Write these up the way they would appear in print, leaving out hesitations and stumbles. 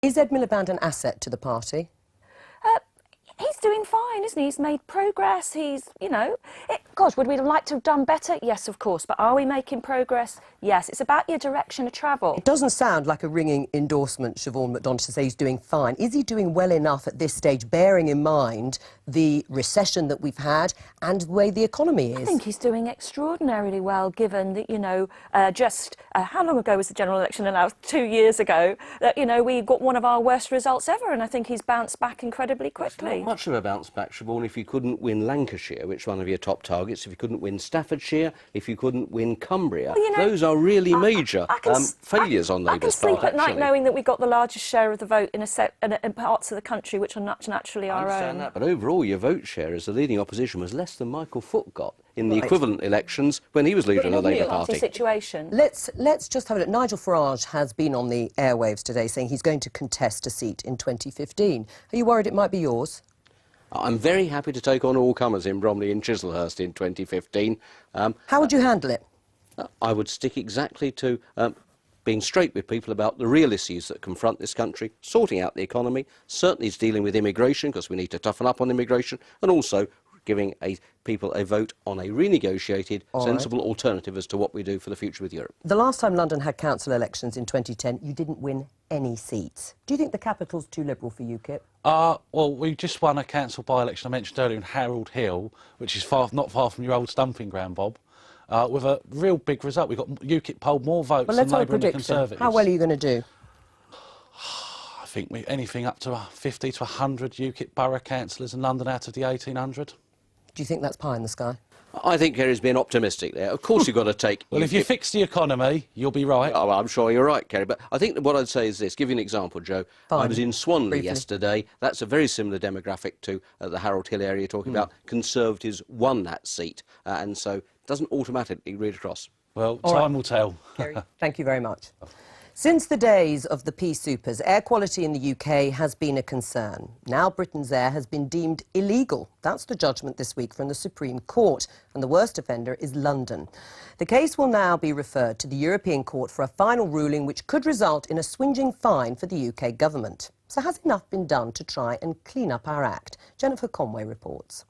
Is Ed Miliband an asset to the party? He's doing fine, isn't he? He's made progress. He's, you know... gosh, would we have liked to have done better? Yes, of course. But are we making progress? Yes. It's about your direction of travel. It doesn't sound like a ringing endorsement, SIOBHAIN McDONAGH, to say he's doing fine. Is he doing well enough at this stage, bearing in mind the recession that we've had and the way the economy is? I think he's doing extraordinarily well, given that, you know, how long ago was the general election announced? 2 years ago. That, you know, we got one of our worst results ever, and I think he's bounced back incredibly quickly. Not much of a bounce back, SIOBHAIN, if you couldn't win Lancashire, which one of your top targets, if you couldn't win Staffordshire, if you couldn't win Cumbria. Well, you know, those are really major failures on Labour's part, I can sleep at night knowing that we got the largest share of the vote in parts of the country which are not naturally our own. I understand that, but overall your vote share as the leading opposition was less than Michael Foot got in the equivalent elections when he was leader of the Labour Party. Situation. Let's just have a look. Nigel Farage has been on the airwaves today saying he's going to contest a seat in 2015. Are you worried it might be yours? I'm very happy to take on all comers in Bromley and Chislehurst in 2015. How would you handle it? I would stick exactly to being straight with people about the real issues that confront this country, sorting out the economy, certainly dealing with immigration, because we need to toughen up on immigration, and also giving people a vote on a renegotiated, sensible alternative as to what we do for the future with Europe. The last time London had council elections in 2010, you didn't win any seats. Do you think the capital's too liberal for UKIP? Well, we just won a council by-election I mentioned earlier in Harold Hill, which is not far from your old stumping ground, Bob, with a real big result. We got UKIP polled more votes than Labour and the Conservatives. How well are you going to do? I think anything up to 50 to 100 UKIP borough councillors in London out of the 1,800. Do you think that's pie in the sky? I think Kerry's being optimistic there. Of course you've got to take... Well, if you fix the economy, you'll be right. Oh, I'm sure you're right, Kerry. But I think that what I'd say is this. Give you an example, Joe. Fine. I was in Swanley Briefly. yesterday. That's a very similar demographic to the Harold Hill area you're talking about. Conservatives won that seat, and so it doesn't automatically read across. Well, time will tell. Kerry, thank you very much. Since the days of the pea supers, air quality in the UK has been a concern. Now Britain's air has been deemed illegal. That's the judgment this week from the Supreme Court, and the worst offender is London. The case will now be referred to the European Court for a final ruling which could result in a swingeing fine for the UK government. So has enough been done to try and clean up our act? Jennifer Conway reports.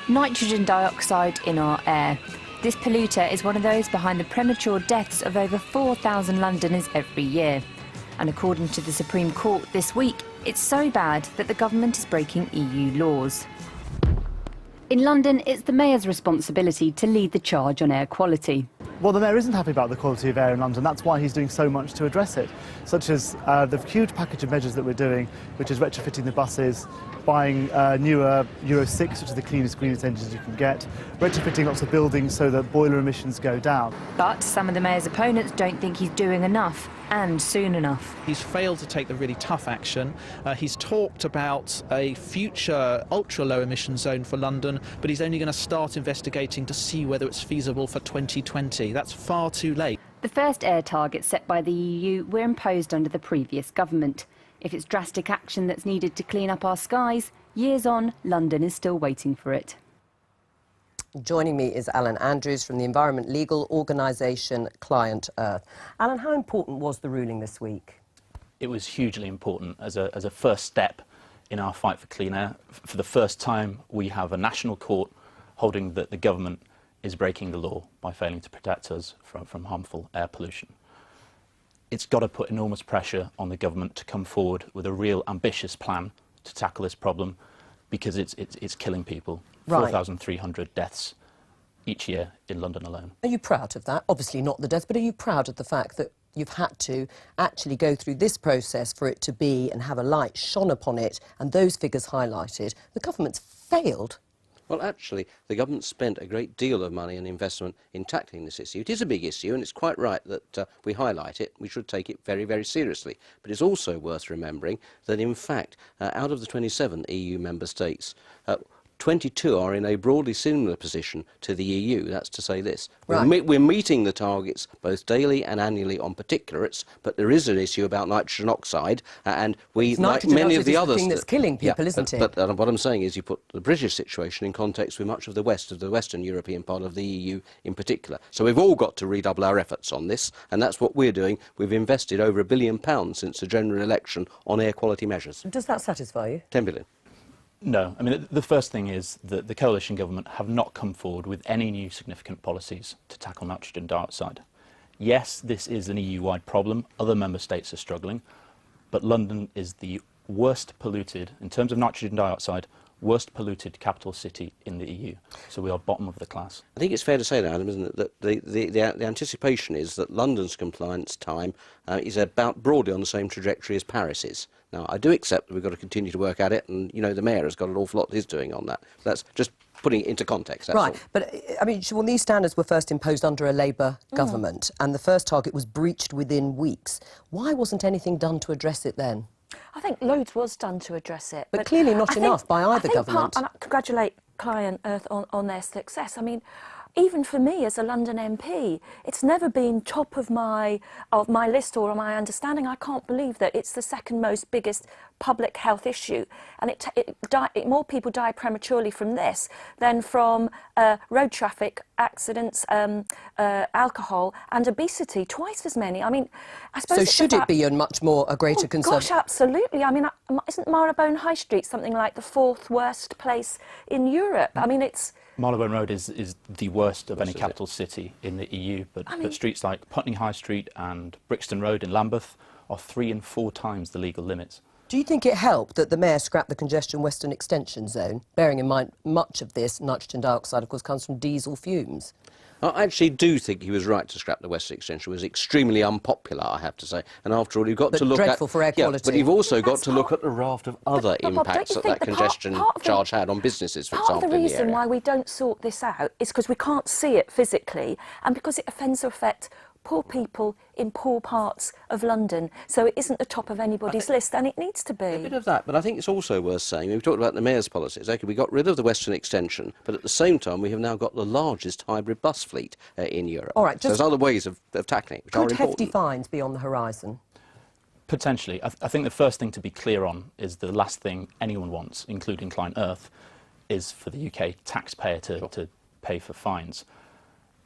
Nitrogen dioxide in our air. This polluter is one of those behind the premature deaths of over 4,000 Londoners every year. And according to the Supreme Court this week, it's so bad that the government is breaking EU laws. In London, it's the Mayor's responsibility to lead the charge on air quality. Well, the Mayor isn't happy about the quality of air in London. That's why he's doing so much to address it, such as the huge package of measures that we're doing, which is retrofitting the buses, buying newer Euro 6, which is the cleanest, greenest engines you can get, retrofitting lots of buildings so that boiler emissions go down. But some of the Mayor's opponents don't think he's doing enough, and soon enough. He's failed to take the really tough action. He's talked about a future ultra-low emission zone for London, but he's only going to start investigating to see whether it's feasible for 2020. That's far too late. The first air targets set by the EU were imposed under the previous government. If it's drastic action that's needed to clean up our skies, years on, London is still waiting for it. Joining me is Alan Andrews from the environment legal organisation Client Earth. Alan, how important was the ruling this week? It was hugely important as a first step in our fight for clean air. For the first time, we have a national court holding that the government is breaking the law by failing to protect us from harmful air pollution. It's got to put enormous pressure on the government to come forward with a real ambitious plan to tackle this problem, because it's killing people. Right. 4,300 deaths each year in London alone. Are you proud of that? Obviously not the death, but are you proud of the fact that you've had to actually go through this process for it to be and have a light shone upon it and those figures highlighted? The government's failed. Well, actually, the government spent a great deal of money and investment in tackling this issue. It is a big issue, and it's quite right that we highlight it. We should take it very, very seriously. But it's also worth remembering that, in fact, out of the 27 EU member states, 22 are in a broadly similar position to the EU. That's to say this. Right. We're meeting the targets both daily and annually on particulates, but there is an issue about nitrogen oxide, and we, like many of the others... thing that's killing people, isn't it? But what I'm saying is you put the British situation in context with much of the Western European part of the EU in particular. So we've all got to redouble our efforts on this, and that's what we're doing. We've invested over £1 billion since the general election on air quality measures. Does that satisfy you? 10 billion. No. I mean, the first thing is that the coalition government have not come forward with any new significant policies to tackle nitrogen dioxide. Yes, this is an EU-wide problem. Other member states are struggling. But London is the worst polluted, in terms of nitrogen dioxide, worst polluted capital city in the EU. So we are bottom of the class. I think it's fair to say now, Adam, isn't it, that the anticipation is that London's compliance time is about broadly on the same trajectory as Paris's. Now, I do accept that we've got to continue to work at it, and, you know, the Mayor has got an awful lot he's doing on that. That's just putting it into context, that's right, all. but, I mean, well, these standards were first imposed under a Labour government, and the first target was breached within weeks. Why wasn't anything done to address it then? I think loads was done to address it. But clearly not enough by either government. And I congratulate Client Earth on their success. I mean, even for me as a London MP, it's never been top of my list or my understanding. I can't believe that it's the second most biggest public health issue, and more people die prematurely from this than from road traffic accidents, alcohol and obesity, twice as many. I mean, I suppose... So should it be a greater concern? Gosh, absolutely. I mean, isn't Marylebone High Street something like the 4th worst place in Europe? I mean, it's... Marylebone Road is the worst of any capital city in the EU, but streets like Putney High Street and Brixton Road in Lambeth are 3 and 4 times the legal limits. Do you think it helped that the Mayor scrapped the congestion western extension zone, bearing in mind much of this nitrogen dioxide, of course, comes from diesel fumes? I actually do think he was right to scrap the Western Extension. It was extremely unpopular, I have to say. And after all, you've got to look dreadful for air quality. But you've also got to look at the raft of other impacts that that congestion charge had on businesses, for example, in the area. Part of the reason why we don't sort this out is because we can't see it physically, and because it offends or affects poor people in poor parts of London. So it isn't the top of anybody's list, and it needs to be. A bit of that, but I think it's also worth saying, we've talked about the Mayor's policies. OK, we got rid of the Western Extension, but at the same time, we have now got the largest hybrid bus fleet in Europe. All right, so there's other ways of tackling it, which are important. Could hefty fines be on the horizon? Potentially. I think the first thing to be clear on is the last thing anyone wants, including Client Earth, is for the UK taxpayer to pay for fines.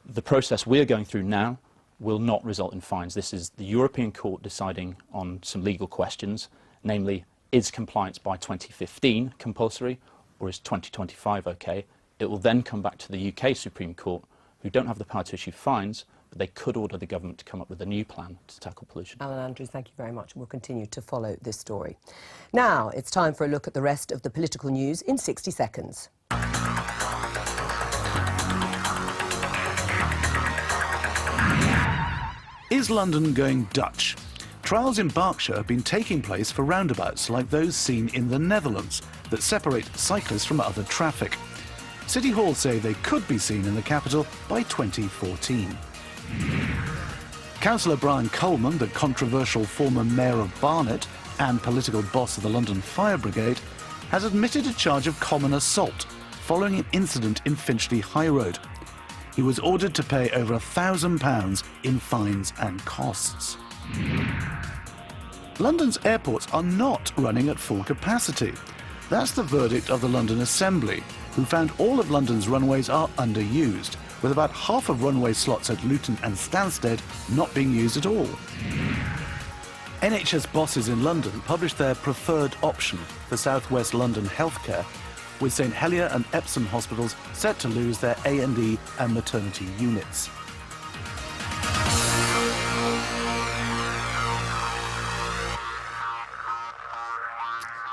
The process we're going through now will not result in fines. This is the European Court deciding on some legal questions, namely, is compliance by 2015 compulsory, or is 2025 OK? It will then come back to the UK Supreme Court, who don't have the power to issue fines, but they could order the government to come up with a new plan to tackle pollution. Alan Andrews, thank you very much, and we'll continue to follow this story. Now, it's time for a look at the rest of the political news in 60 seconds. Is London going Dutch? Trials in Berkshire have been taking place for roundabouts like those seen in the Netherlands that separate cyclists from other traffic. City Hall say they could be seen in the capital by 2014. Councillor Brian Coleman, the controversial former mayor of Barnet and political boss of the London Fire Brigade, has admitted a charge of common assault following an incident in Finchley High Road. He was ordered to pay over £1,000 in fines and costs. London's airports are not running at full capacity. That's the verdict of the London Assembly, who found all of London's runways are underused, with about half of runway slots at Luton and Stansted not being used at all. NHS bosses in London published their preferred option for South West London healthcare, with St Helier and Epsom hospitals set to lose their A&E and maternity units.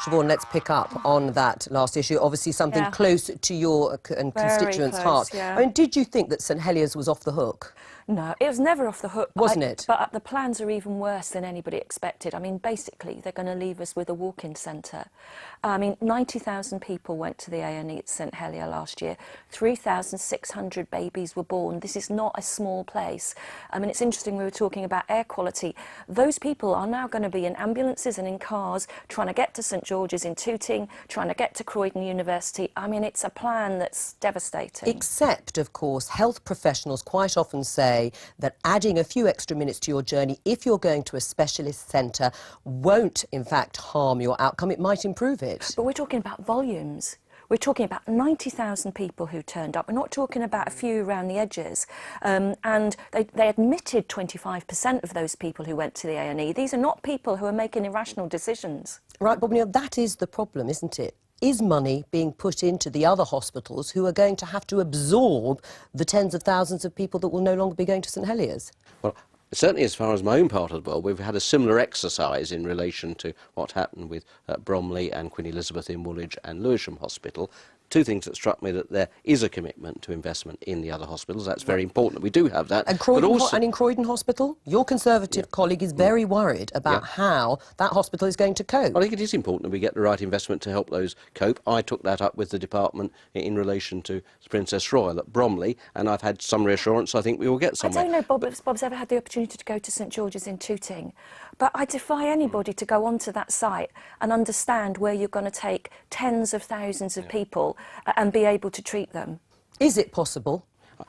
Siobhan, let's pick up on that last issue. Obviously something close to your constituents' hearts. Yeah. I mean, did you think that St Helier's was off the hook? No, it was never off the hook. Wasn't it? But the plans are even worse than anybody expected. I mean, basically, they're going to leave us with a walk-in centre. I mean, 90,000 people went to the A&E at St Helier last year. 3,600 babies were born. This is not a small place. I mean, it's interesting, we were talking about air quality. Those people are now going to be in ambulances and in cars trying to get to St George's in Tooting, trying to get to Croydon University. I mean, it's a plan that's devastating. Except, of course, health professionals quite often say that adding a few extra minutes to your journey, if you're going to a specialist centre, won't, in fact, harm your outcome. It might improve it. But we're talking about volumes. We're talking about 90,000 people who turned up. We're not talking about a few around the edges. And they admitted 25% of those people who went to the A&E. These are not people who are making irrational decisions. Right, Bob Neal, that is the problem, isn't it? Is money being put into the other hospitals who are going to have to absorb the tens of thousands of people that will no longer be going to St Heliers? Well, certainly as far as my own part of the world, we've had a similar exercise in relation to what happened with Bromley and Queen Elizabeth in Woolwich and Lewisham Hospital. Two things that struck me: that there is a commitment to investment in the other hospitals. That's very important. We do have that. And, and in Croydon Hospital, your Conservative colleague is very worried about how that hospital is going to cope. I think it is important that we get the right investment to help those cope. I took that up with the department in relation to Princess Royal at Bromley, and I've had some reassurance I think we will get somewhere. I don't know, if Bob's ever had the opportunity to go to St George's in Tooting, but I defy anybody to go onto that site and understand where you're going to take tens of thousands of people and be able to treat them. Is it possible?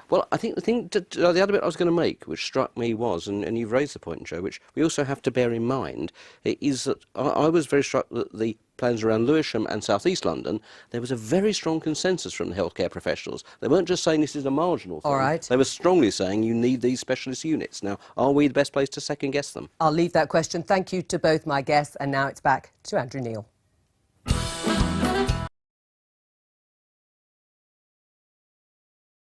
Well, I think the other bit I was going to make, which struck me was, and you've raised the point, Joe, which we also have to bear in mind, is that I was very struck that the plans around Lewisham and South East London, there was a very strong consensus from the healthcare professionals. They weren't just saying this is a marginal thing. All right. They were strongly saying you need these specialist units. Now, are we the best place to second-guess them? I'll leave that question. Thank you to both my guests, and now it's back to Andrew Neil.